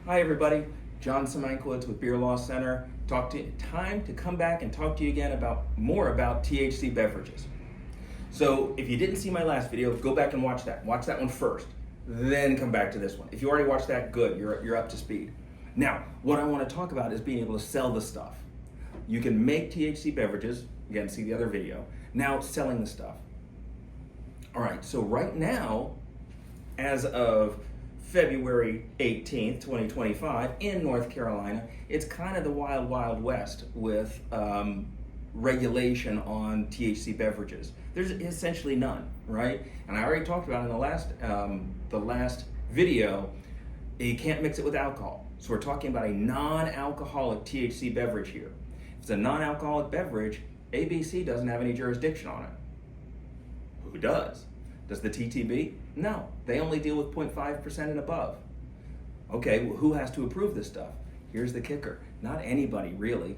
Hi everybody, John Szymankiewicz with Beer Law Center. Time to come back and talk to you again about more about THC beverages. So if you didn't see my last video, go back and watch that. Watch that one first, then come back to this one. If you already watched that, good, you're up to speed. Now, what I want to talk about is being able to sell the stuff. You can make THC beverages, again, see the other video. Now, selling the stuff. All right, so right now, as of February 18th, 2025, in North Carolina, it's kind of the wild, wild west with regulation on THC beverages. There's essentially none, right? And I already talked about in the last video, you can't mix it with alcohol. So we're talking about a non-alcoholic THC beverage here. If it's a non-alcoholic beverage, ABC doesn't have any jurisdiction on it. Who does? Does the TTB? No, they only deal with 0.5% and above. Okay, well, who has to approve this stuff? Here's the kicker, not anybody really.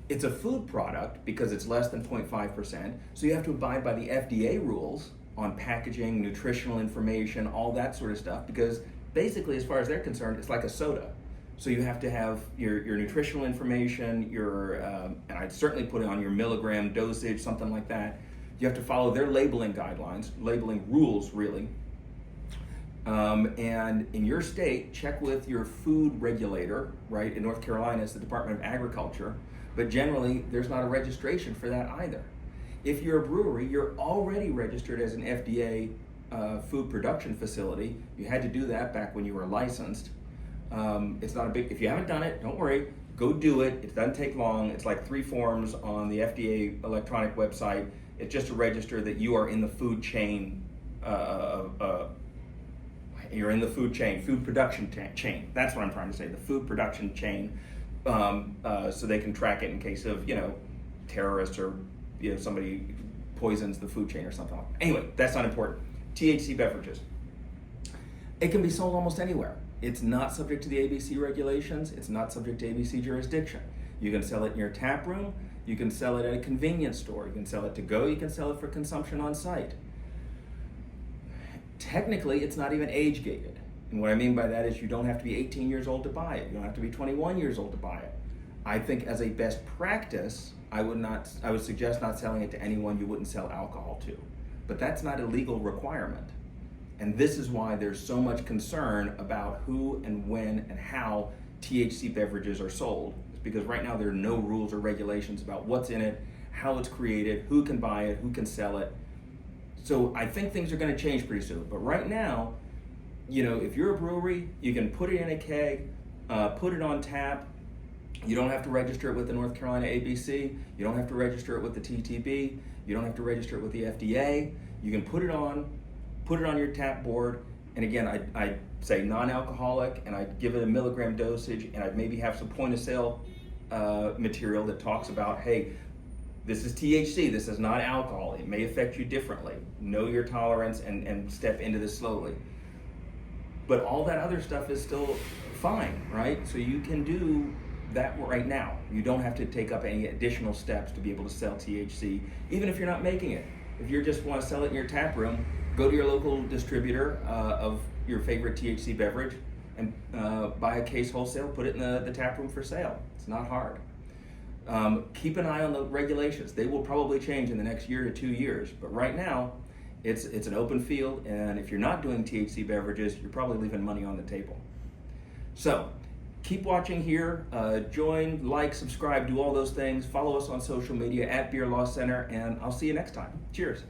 It's a food product because it's less than 0.5%, so you have to abide by the FDA rules on packaging, nutritional information, all that sort of stuff, because basically, as far as they're concerned, it's like a soda. So you have to have your nutritional information, and I'd certainly put it on your milligram dosage, something like that. You have to follow their labeling guidelines, labeling rules really. And in your state, check with your food regulator, right? In North Carolina, it's the Department of Agriculture, but generally there's not a registration for that either. If you're a brewery, you're already registered as an FDA food production facility. You had to do that back when you were licensed. It's not a big, if you haven't done it, don't worry, go do it. It doesn't take long. It's like 3 forms on the FDA electronic website. It's just to register that you are in the food chain, you're in the food chain, food production chain. That's what I'm trying to say, the food production chain, so they can track it in case of, terrorists or, somebody poisons the food chain or something like that. Anyway, that's not important. THC beverages. It can be sold almost anywhere. It's not subject to the ABC regulations. It's not subject to ABC jurisdiction. You can sell it in your tap room. You can sell it at a convenience store. You can sell it to go. You can sell it for consumption on site. Technically, it's not even age gated. And what I mean by that is you don't have to be 18 years old to buy it. You don't have to be 21 years old to buy it. I think as a best practice, I would suggest not selling it to anyone you wouldn't sell alcohol to. But that's not a legal requirement. And this is why there's so much concern about who and when and how THC beverages are sold. It's because right now there are no rules or regulations about what's in it, how it's created, who can buy it, who can sell it. So I think things are going to change pretty soon. But right now, if you're a brewery, you can put it in a keg, put it on tap. You don't have to register it with the North Carolina ABC. You don't have to register it with the TTB. You don't have to register it with the FDA. You can put it on your tap board. And again, I'd say non-alcoholic, and I'd give it a milligram dosage, and I'd maybe have some point of sale material that talks about, hey, this is THC, this is not alcohol. It may affect you differently. Know your tolerance and step into this slowly. But all that other stuff is still fine, right? So you can do that right now. You don't have to take up any additional steps to be able to sell THC, even if you're not making it. If you just want to sell it in your tap room, go to your local distributor of your favorite THC beverage and buy a case wholesale, put it in the tap room for sale. It's not hard. Keep an eye on the regulations. They will probably change in the next year to 2 years, but right now it's an open field, and if you're not doing THC beverages, you're probably leaving money on the table. So keep watching here. Join, like, subscribe, do all those things. Follow us on social media at Beer Law Center, and I'll see you next time. Cheers.